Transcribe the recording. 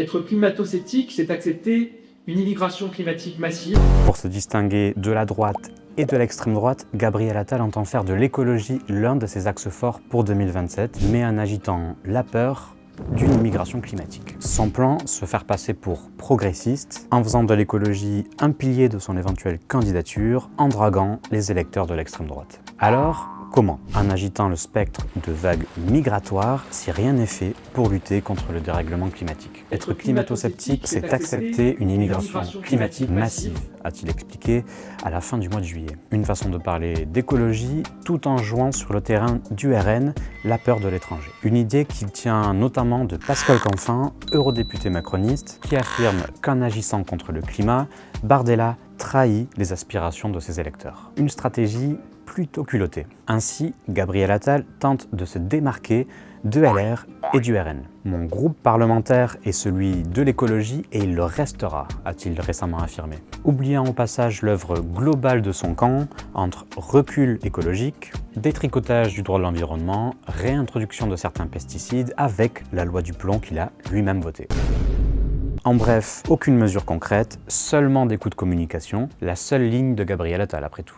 Être climato-sceptique, c'est accepter une immigration climatique massive. Pour se distinguer de la droite et de l'extrême droite, Gabriel Attal entend faire de l'écologie l'un de ses axes forts pour 2027, mais en agitant la peur d'une immigration climatique. Son plan, se faire passer pour progressiste, en faisant de l'écologie un pilier de son éventuelle candidature, en draguant les électeurs de l'extrême droite. Alors, comment? En agitant le spectre de vagues migratoires si rien n'est fait pour lutter contre le dérèglement climatique. Être climato-sceptique, c'est accepter une immigration climatique massive, a-t-il expliqué à la fin du mois de juillet. Une façon de parler d'écologie tout en jouant sur le terrain du RN, la peur de l'étranger. Une idée qui tient notamment de Pascal Canfin, eurodéputé macroniste, qui affirme qu'en agissant contre le climat, Bardella trahit les aspirations de ses électeurs. Une stratégie plutôt culottée. Ainsi, Gabriel Attal tente de se démarquer de LR et du RN. Mon groupe parlementaire est celui de l'écologie et il le restera, a-t-il récemment affirmé. Oubliant au passage l'œuvre globale de son camp entre recul écologique, détricotage du droit de l'environnement, réintroduction de certains pesticides avec la loi du plomb qu'il a lui-même votée. En bref, aucune mesure concrète, seulement des coups de communication, la seule ligne de Gabriel Attal après tout.